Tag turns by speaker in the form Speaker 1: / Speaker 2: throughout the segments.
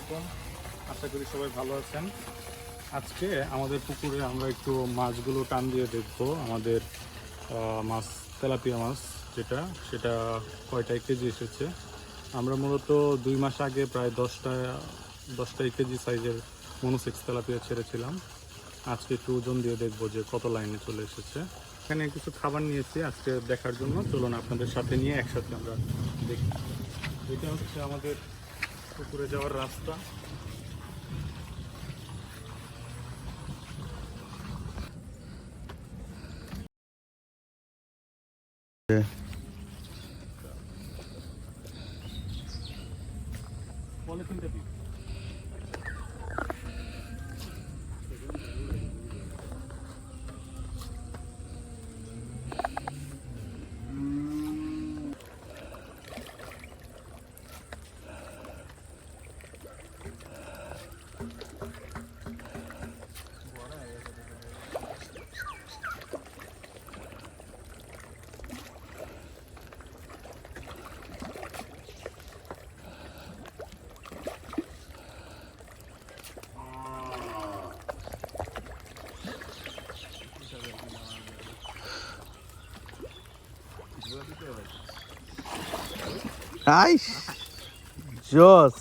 Speaker 1: আলাইকুম, আশা করি সবাই ভালো আছেন। আজকে আমাদের পুকুরে আমরা একটু মাছগুলো টান দিয়ে দেখব। আমাদের মাছ, তেলাপিয়া মাছ সেটা কয়টায় কেজি এসেছে। আমরা মূলত 2 মাস আগে প্রায় 10টা কেজি সাইজের মনোসেক্স তেলাপিয়া ছেড়েছিলাম। আজকে একটু ওজন দিয়ে দেখবো যে কত লাইনে চলে এসেছে। এখানে কিছু খাবার নিয়েছি আজকে দেখার জন্য, চলুন আপনাদের সাথে নিয়ে একসাথে আমরা দেখি। এটা হচ্ছে আমাদের পুকুরে যাওয়ার রাস্তা। পলিথিনটা দিই।
Speaker 2: আইস জোস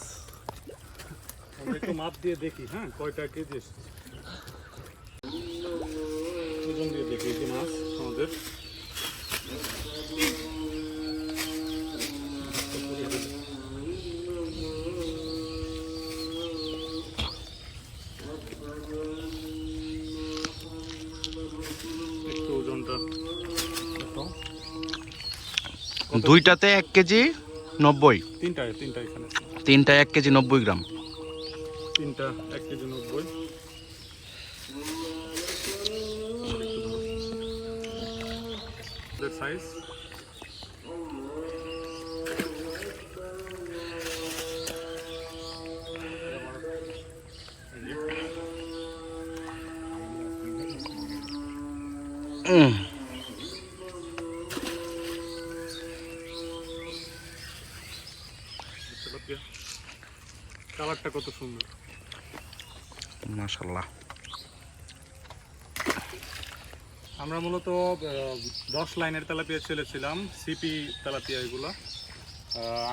Speaker 1: আমরা একটু মাপ দিয়ে দেখি, হ্যাঁ, কয়টা কেজি এসেছে ওজন দিয়ে দেখি। এই যে মাছ আমাদের একটু ওজনটা দেখো।
Speaker 2: দুইটাতে 1 কেজি 90,
Speaker 1: তিনটা এখানে আছে।
Speaker 2: তিনটা 1 কেজি 90 গ্রাম।
Speaker 1: তিনটা 1 কেজি 90। সাইজ কালারটা কত সুন্দর,
Speaker 2: মাশাআল্লাহ।
Speaker 1: আমরা মূলত 10 লাইনের তেলাপিয়া ছেড়েছিলাম, সিপি তেলাপিয়া এগুলো।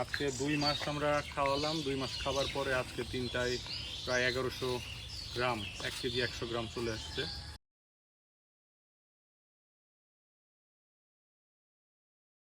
Speaker 1: আজকে 2 মাস আমরা খাওয়ালাম। 2 মাস খাবার পরে আজকে তিনটায় প্রায় 1100 গ্রাম, 1 কেজি 100 গ্রাম চলে আসছে।